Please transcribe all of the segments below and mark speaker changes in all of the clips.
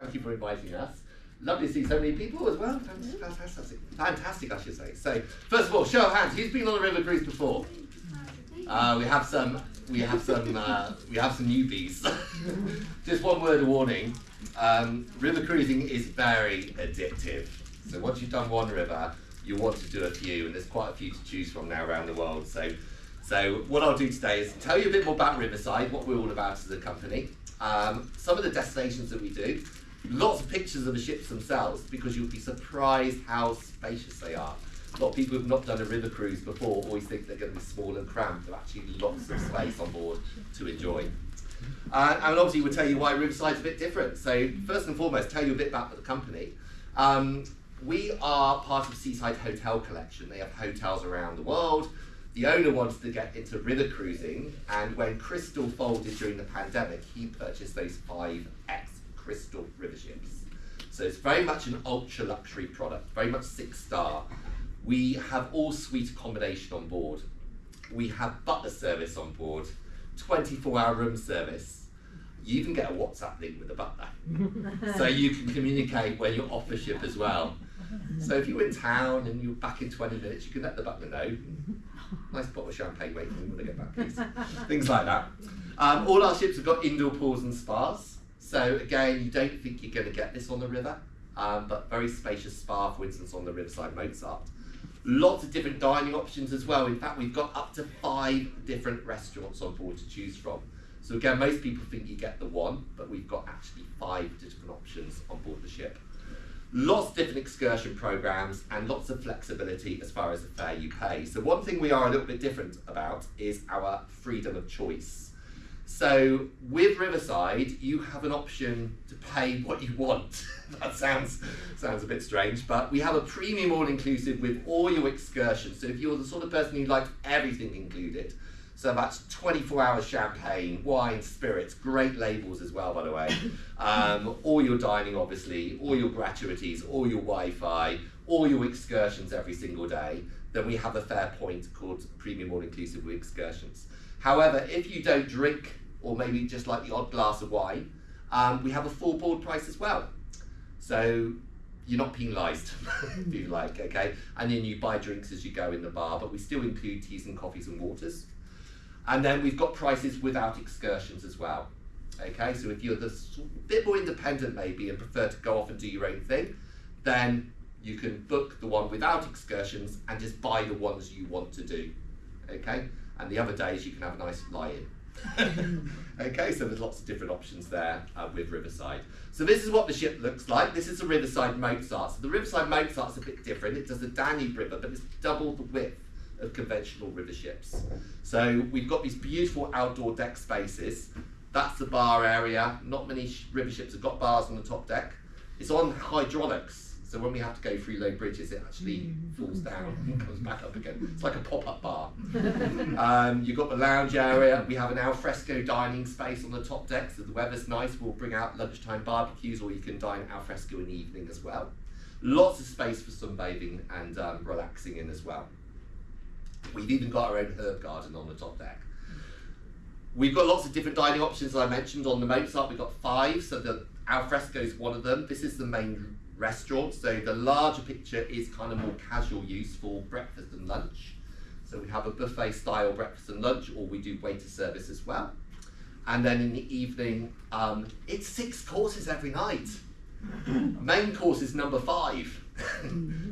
Speaker 1: Thank you for inviting us. Lovely to see so many people as well. Fantastic. Fantastic, I should say. So, first of all, show of hands. Who's been on a river cruise before? We have some newbies. Just one word of warning. River cruising is very addictive. So once you've done one river, you'll want to do a few, and there's quite a few to choose from now around the world. So what I'll do today is tell you a bit more about Riverside, what we're all about as a company, some of the destinations that we do, lots of pictures of the ships themselves, because you'll be surprised how spacious they are. A lot of people who've not done a river cruise before always think they're going to be small and cramped. There's actually lots of space on board to enjoy. And obviously we'll tell you why Riverside's a bit different. So first and foremost, tell you a bit about the company. We are part of Seaside Hotel Collection. They have hotels around the world. The owner wanted to get into river cruising, and when Crystal folded during the pandemic, he purchased those 5X Crystal river ships. So it's very much an ultra luxury product, very much 6-star. We have all suite accommodation on board. We have butler service on board, 24-hour room service. You even get a WhatsApp link with the butler. So you can communicate when you're off the ship as well. So if you're in town and you're back in 20 minutes, you can let the butler know. Nice bottle of champagne waiting for me when I get back, please. Things like that. All our ships have got indoor pools and spas. So again, you don't think you're going to get this on the river, but very spacious spa, for instance, on the Riverside Mozart. Lots of different dining options as well. In fact, we've got up to 5 different restaurants on board to choose from. So again, most people think you get the one, but we've got actually 5 different options on board the ship. Lots of different excursion programs and lots of flexibility as far as the fare you pay. So one thing we are a little bit different about is our freedom of choice. So with Riverside, you have an option to pay what you want. That sounds a bit strange, but we have a premium all-inclusive with all your excursions. So if you're the sort of person who likes everything included, so that's 24-hour champagne, wine, spirits, great labels as well, by the way. All your dining, obviously, all your gratuities, all your Wi-Fi, all your excursions every single day. Then we have a fare point called Premium All-Inclusive with excursions. However, if you don't drink, or maybe just like the odd glass of wine, we have a full board price as well. So you're not penalised, if you like, okay? And then you buy drinks as you go in the bar, but we still include teas and coffees and waters. And then we've got prices without excursions as well. Okay, so if you're a bit more independent maybe and prefer to go off and do your own thing, then you can book the one without excursions and just buy the ones you want to do. Okay, and the other days you can have a nice lie-in. Okay, so there's lots of different options there with Riverside. So this is what the ship looks like. This is the Riverside Mozart. So the Riverside Mozart's a bit different. It does the Danube River, but it's double the width of conventional river ships. So we've got these beautiful outdoor deck spaces. That's the bar area. Not many river ships have got bars on the top deck. It's on hydraulics, so when we have to go through low bridges, it actually falls down and comes back up again. It's like a pop-up bar. You've got the lounge area. We have an al fresco dining space on the top deck, so the weather's nice. We'll bring out lunchtime barbecues, or you can dine al fresco in the evening as well. Lots of space for sunbathing and relaxing in as well. We've even got our own herb garden on the top deck. We've got lots of different dining options, as I mentioned. On the Mozart, we've got 5, so the alfresco is one of them. This is the main restaurant, so the larger picture is kind of more casual use for breakfast and lunch. So we have a buffet style breakfast and lunch, or we do waiter service as well. And then in the evening, it's 6 courses every night. Main course is number 5.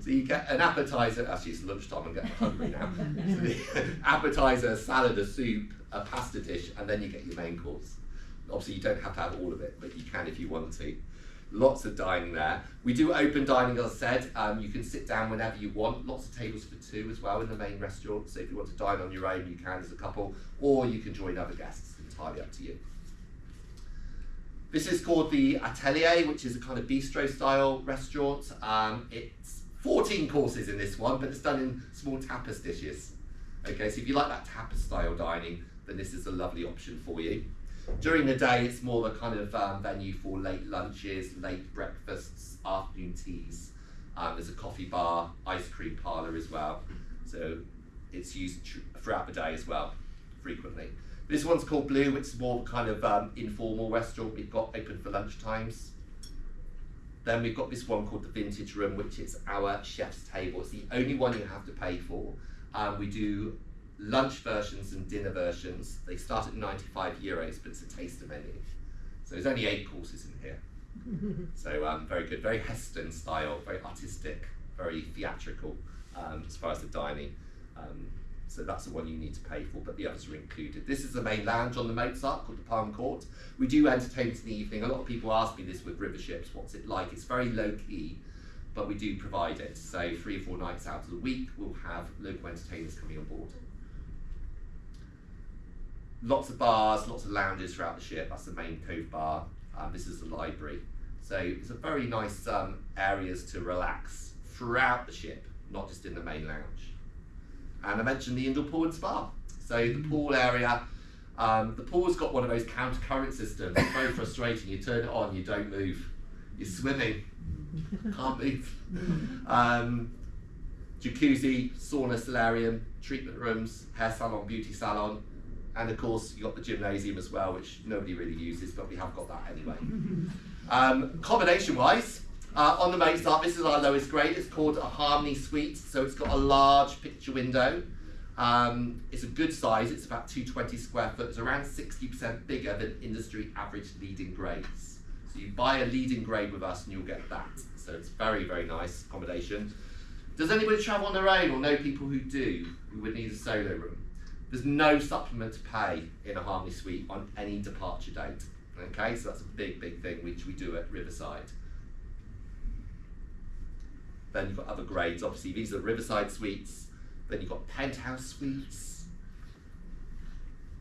Speaker 1: So you get an appetizer, actually it's lunchtime, I'm getting hungry now. So the appetizer, a salad, a soup, a pasta dish, and then you get your main course. Obviously you don't have to have all of it, but you can if you want to. Lots of dining there. We do open dining, as I said. You can sit down whenever you want. Lots of tables for 2 as well in the main restaurant. So if you want to dine on your own, you can as a couple, or you can join other guests. Entirely up to you. This is called the Atelier, which is a kind of bistro style restaurant. It's 14 courses in this one, but it's done in small tapas dishes. Okay, so if you like that tapas style dining, then this is a lovely option for you. During the day, it's more the kind of venue for late lunches, late breakfasts, afternoon teas. There's a coffee bar, ice cream parlour as well. So it's used throughout the day as well, frequently. This one's called Blue, which is more kind of informal restaurant. We've got open for lunch times. Then we've got this one called the Vintage Room, which is our chef's table. It's the only one you have to pay for. We do lunch versions and dinner versions. They start at €95, but it's a taster menu. So there's only 8 courses in here. So very good, very Heston style, very artistic, very theatrical as far as the dining. So that's the one you need to pay for, but the others are included. This is the main lounge on the Mozart called the Palm Court. We do entertainment in the evening. A lot of people ask me this with river ships, what's it like? It's very low key, but we do provide it. So 3 or 4 nights out of the week, we'll have local entertainers coming on board. Lots of bars, lots of lounges throughout the ship. That's the main cove bar. This is the library. So it's a very nice areas to relax throughout the ship, not just in the main lounge. And I mentioned the indoor pool and spa. So the pool area, the pool's got one of those counter current systems. It's very frustrating. You turn it on, you don't move. You're swimming, can't move. Jacuzzi, sauna, solarium, treatment rooms, hair salon, beauty salon, and of course you've got the gymnasium as well, which nobody really uses, but we have got that anyway. Accommodation-wise, on the Mozart, this is our lowest grade. It's called a Harmony Suite, so it's got a large picture window. It's a good size. It's about 220 square foot. It's around 60% bigger than industry average leading grades. So you buy a leading grade with us and you'll get that. So it's very, very nice accommodation. Does anybody travel on their own or know people who do, who would need a solo room? There's no supplement to pay in a Harmony Suite on any departure date. Okay, so that's a big, big thing which we do at Riverside. Then you've got other grades, obviously these are Riverside suites. Then you've got penthouse suites.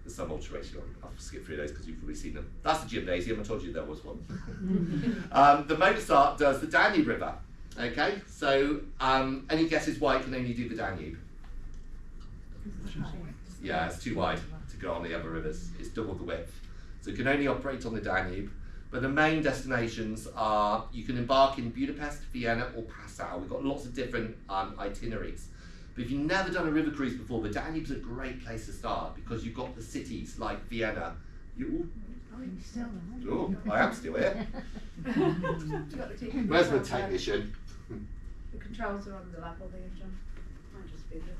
Speaker 1: There's some alteration, I'll skip through those because you've probably seen them. That's the gymnasium, I told you there was one. The Mozart does the Danube River. Okay, so any guesses why it can only do the Danube? Yeah, it's too wide to go on the other rivers. It's double the width. So it can only operate on the Danube. But the main destinations are, you can embark in Budapest, Vienna or Passau. We've got lots of different itineraries. But if you've never done a river cruise before, the Danube's a great place to start because you've got the cities like Vienna. Oh, I am still here. Where's the technician?
Speaker 2: The controls are on the level there, John. Might just be there.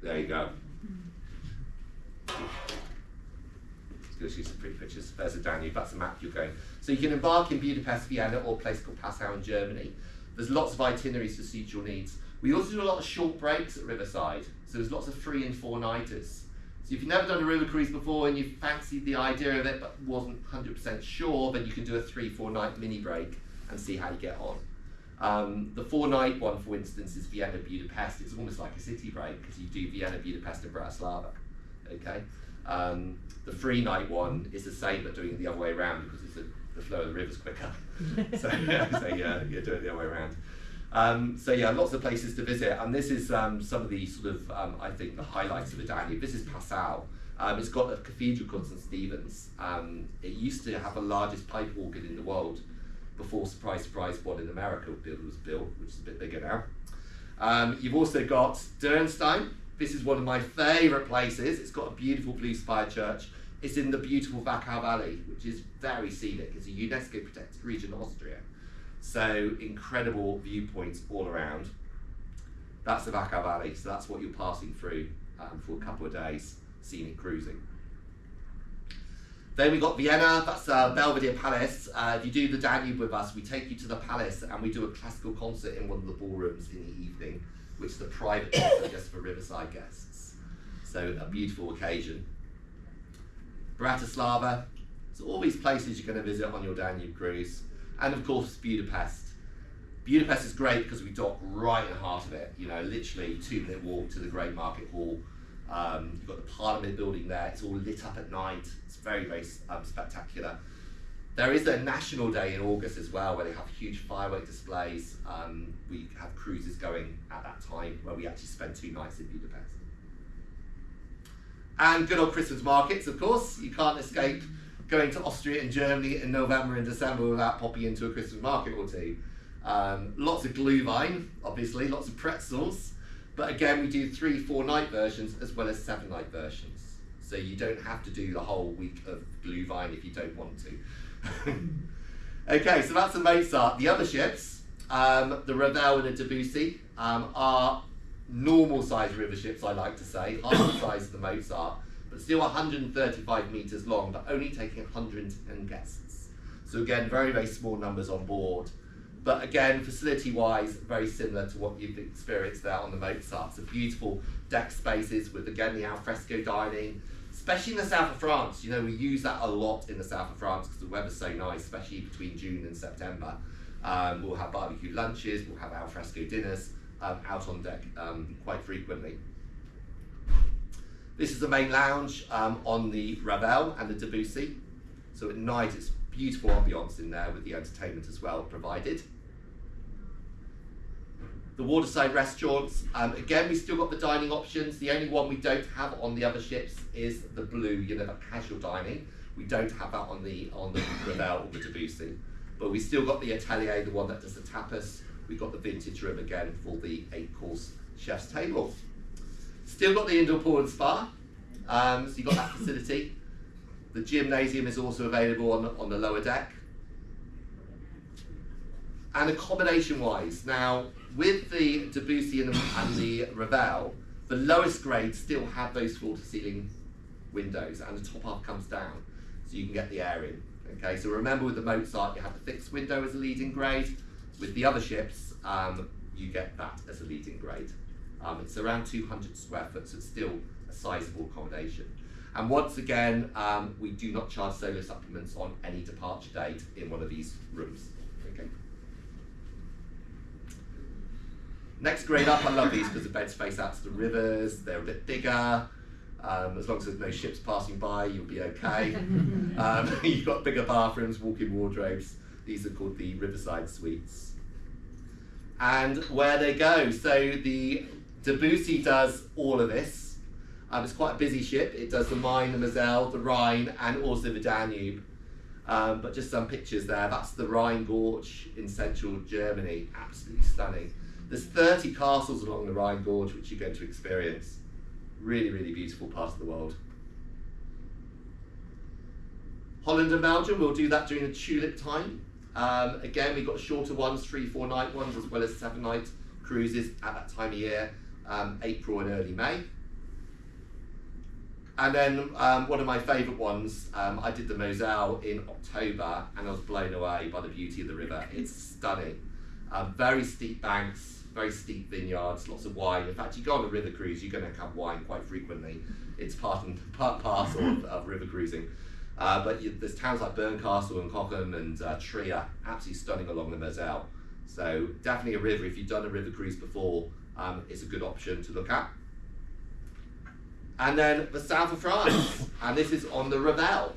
Speaker 1: There you go. Let's use some pretty pictures. There's a Danube, that's the map you're going. So you can embark in Budapest, Vienna, or a place called Passau in Germany. There's lots of itineraries to suit your needs. We also do a lot of short breaks at Riverside. So there's lots of 3 and 4 nighters. So if you've never done a river cruise before and you fancied the idea of it but wasn't 100% sure, then you can do a 3-4 night mini break and see how you get on. The 4-night one, for instance, is Vienna, Budapest. It's almost like a city break because you do Vienna, Budapest, and Bratislava. Okay. The 3-night one is the same but doing it the other way around because it's the flow of the river's quicker. so you do it the other way around. So yeah, lots of places to visit, and this is some of the sort of I think the highlights of the Danube. This is Passau. It's got a cathedral called St. Stephen's. It used to have the largest pipe organ in the world before, surprise, surprise, one in America was built, which is a bit bigger now. You've also got Dürnstein. This is one of my favourite places. It's got a beautiful blue spire church. It's in the beautiful Wachau Valley, which is very scenic. It's a UNESCO protected region of Austria. So incredible viewpoints all around. That's the Wachau Valley, so that's what you're passing through for a couple of days, scenic cruising. Then we've got Vienna, that's Belvedere Palace. If you do the Danube with us, we take you to the palace and we do a classical concert in one of the ballrooms in the evening, which is a private concert just for Riverside guests. So a beautiful occasion. Bratislava, so all these places you're going to visit on your Danube cruise. And of course Budapest. Budapest is great because we dock right in the heart of it, you know, literally 2-minute walk to the Great Market Hall. You've got the Parliament building there, it's all lit up at night. It's very, very spectacular. There is a national day in August as well where they have huge firework displays. We have cruises going at that time where we actually spend 2 nights in Budapest. And good old Christmas markets, of course. You can't escape going to Austria and Germany in November and December without popping into a Christmas market or two. Lots of glühwein, obviously, lots of pretzels. But again, we do 3-4 night versions as well as 7 night versions. So you don't have to do the whole week of glühwein if you don't want to. Okay, so that's the Mozart. The other ships, the Ravel and the Debussy, are normal sized river ships, I like to say, half the size of the Mozart, but still 135 metres long, but only taking 110 guests. So again, very, very small numbers on board. But again, facility-wise, very similar to what you've experienced there on the Mozart. So beautiful deck spaces with, again, the alfresco dining, especially in the south of France. You know, we use that a lot in the south of France because the weather's so nice, especially between June and September. We'll have barbecue lunches, we'll have alfresco dinners out on deck quite frequently. This is the main lounge on the Ravel and the Debussy. So at night, it's beautiful ambiance in there with the entertainment as well provided. The waterside restaurants, again, we still got the dining options. The only one we don't have on the other ships is the blue, you know, the casual dining. We don't have that on the Ravel or the Debussy. But we still got the atelier, the one that does the tapas. We've got the vintage room again for the 8-course chef's table. Still got the indoor pool and spa, so you've got that facility. The gymnasium is also available on the lower deck. And accommodation-wise, now with the Debussy and the Ravel, the lowest grades still have those floor-to-ceiling windows, and the top half comes down, so you can get the air in. Okay, so remember with the Mozart, you have the fixed window as a leading grade. With the other ships, you get that as a leading grade. It's around 200 square foot, so it's still a sizable accommodation. And once again, we do not charge solo supplements on any departure date in one of these rooms. Okay. Next grade up, I love these because the beds face out to the rivers, they're a bit bigger. As long as there's no ships passing by, you'll be okay. You've got bigger bathrooms, walk-in wardrobes. These are called the Riverside suites. And where they go, so the Debussy does all of this. It's quite a busy ship. It does the Main, the Moselle, the Rhine, and also the Danube. But just some pictures there. That's the Rhine Gorge in central Germany. Absolutely stunning. There's 30 castles along the Rhine Gorge, which you're going to experience. Really, really beautiful part of the world. Holland and Belgium, we'll do that during the tulip time. Again, we've got shorter ones, 3-4 night ones, as well as 7-night cruises at that time of year, April and early May. And then one of my favourite ones, I did the Moselle in October, and I was blown away by the beauty of the river. It's stunning. Very steep banks, very steep vineyards, lots of wine. In fact, you go on a river cruise, you're going to have wine quite frequently. It's part and parcel of river cruising. But there's towns like Bernkastel and Cochem and Trier, absolutely stunning along the Moselle. So definitely a river, if you've done a river cruise before, it's a good option to look at. And then the south of France, and this is on the Ravel.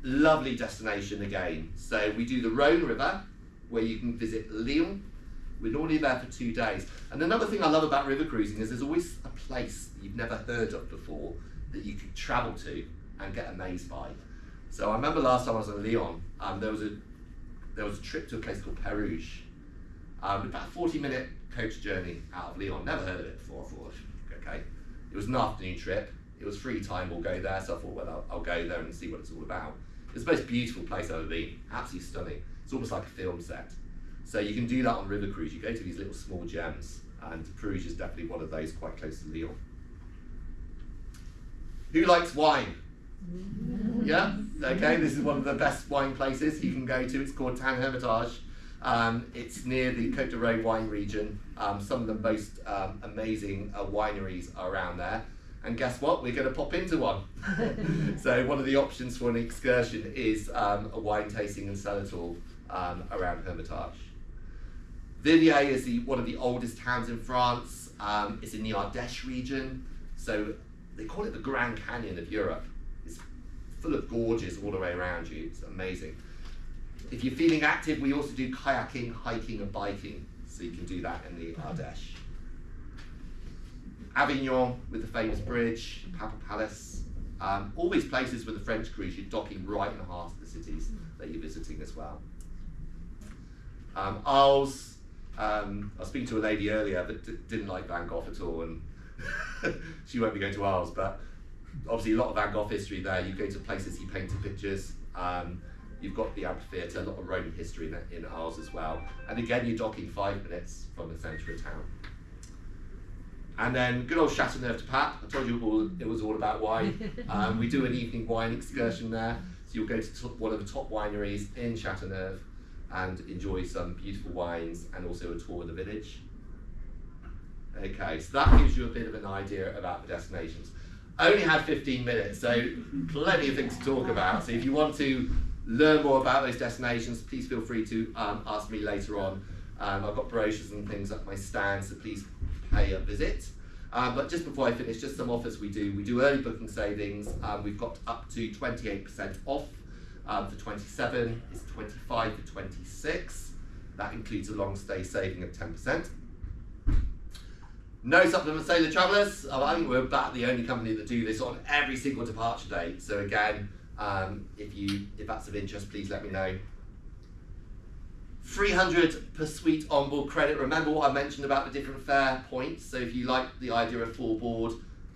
Speaker 1: Lovely destination again. So we do the Rhone River, where you can visit Lyon. We're normally there for 2 days. And another thing I love about river cruising is there's always a place that you've never heard of before that you could travel to and get amazed by. So I remember last time I was in Lyon, there was a trip to a place called Perouge. About a 40-minute coach journey out of Lyon. Never heard of it before. I thought, okay. It was an afternoon trip. It was free time, we'll go there. So I thought, well, I'll go there and see what it's all about. It's the most beautiful place I've ever been. Absolutely stunning. It's almost like a film set. So you can do that on river cruise. You go to these little small gems, and Perouge is definitely one of those quite close to Lyon. Who likes wine? Yeah? Okay, this is one of the best wine places you can go to. It's called Tan Hermitage. It's near the Côte d'Or wine region. Some of the most amazing wineries are around there. And guess what? We're going to pop into one. So one of the options for an excursion is a wine tasting and cellar tour around Hermitage. Villiers is one of the oldest towns in France. It's in the Ardèche region. So they call it the Grand Canyon of Europe. It's full of gorges all the way around you. It's amazing. If you're feeling active, we also do kayaking, hiking and biking. So you can do that in the Ardèche. Avignon with the famous bridge, Papal Palace. All these places with the French cruise, you're docking right in the heart of the cities that you're visiting as well. Arles, I was speaking to a lady earlier that didn't like Van Gogh at all, and she won't be going to Arles, but obviously a lot of Van Gogh history there. You go to places he painted pictures. You've got the amphitheatre, a lot of Roman history in Arles as well. And again, you're docking 5 minutes from the centre of town. And then good old Chateauneuf de Pape. I told you it was all about wine. We do an evening wine excursion there. So you'll go to one of the top wineries in Chateauneuf and enjoy some beautiful wines and also a tour of the village. Okay, so that gives you a bit of an idea about the destinations. Only had 15 minutes, so plenty of things to talk about. So if you want to learn more about those destinations, please feel free to ask me later on. I've got brochures and things at my stand, so please pay a visit. But just before I finish, just some offers we do. We do early booking savings. We've got up to 28% off for 27, it's 25 for 26. That includes a long stay saving of 10%. No supplement sailor travellers. I think we're about the only company that do this on every single departure date. So again, if that's of interest, please let me know. 300 per suite onboard credit. Remember what I mentioned about the different fare points. So if you like the idea of full board,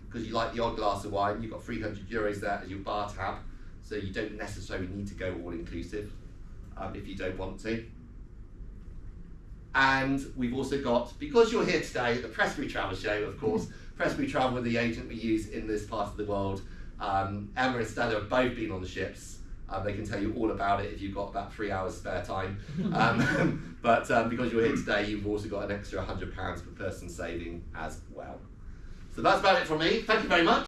Speaker 1: because you like the odd glass of wine, you've got 300 euros there as your bar tab. So you don't necessarily need to go all inclusive if you don't want to. And we've also got, because you're here today at the Prestbury Travel Show, of course, Prestbury Travel are the agent we use in this part of the world. Emma and Stella have both been on the ships. They can tell you all about it if you've got about 3 hours spare time. But because you're here today, you've also got an extra £100 per person saving as well. So that's about it from me. Thank you very much.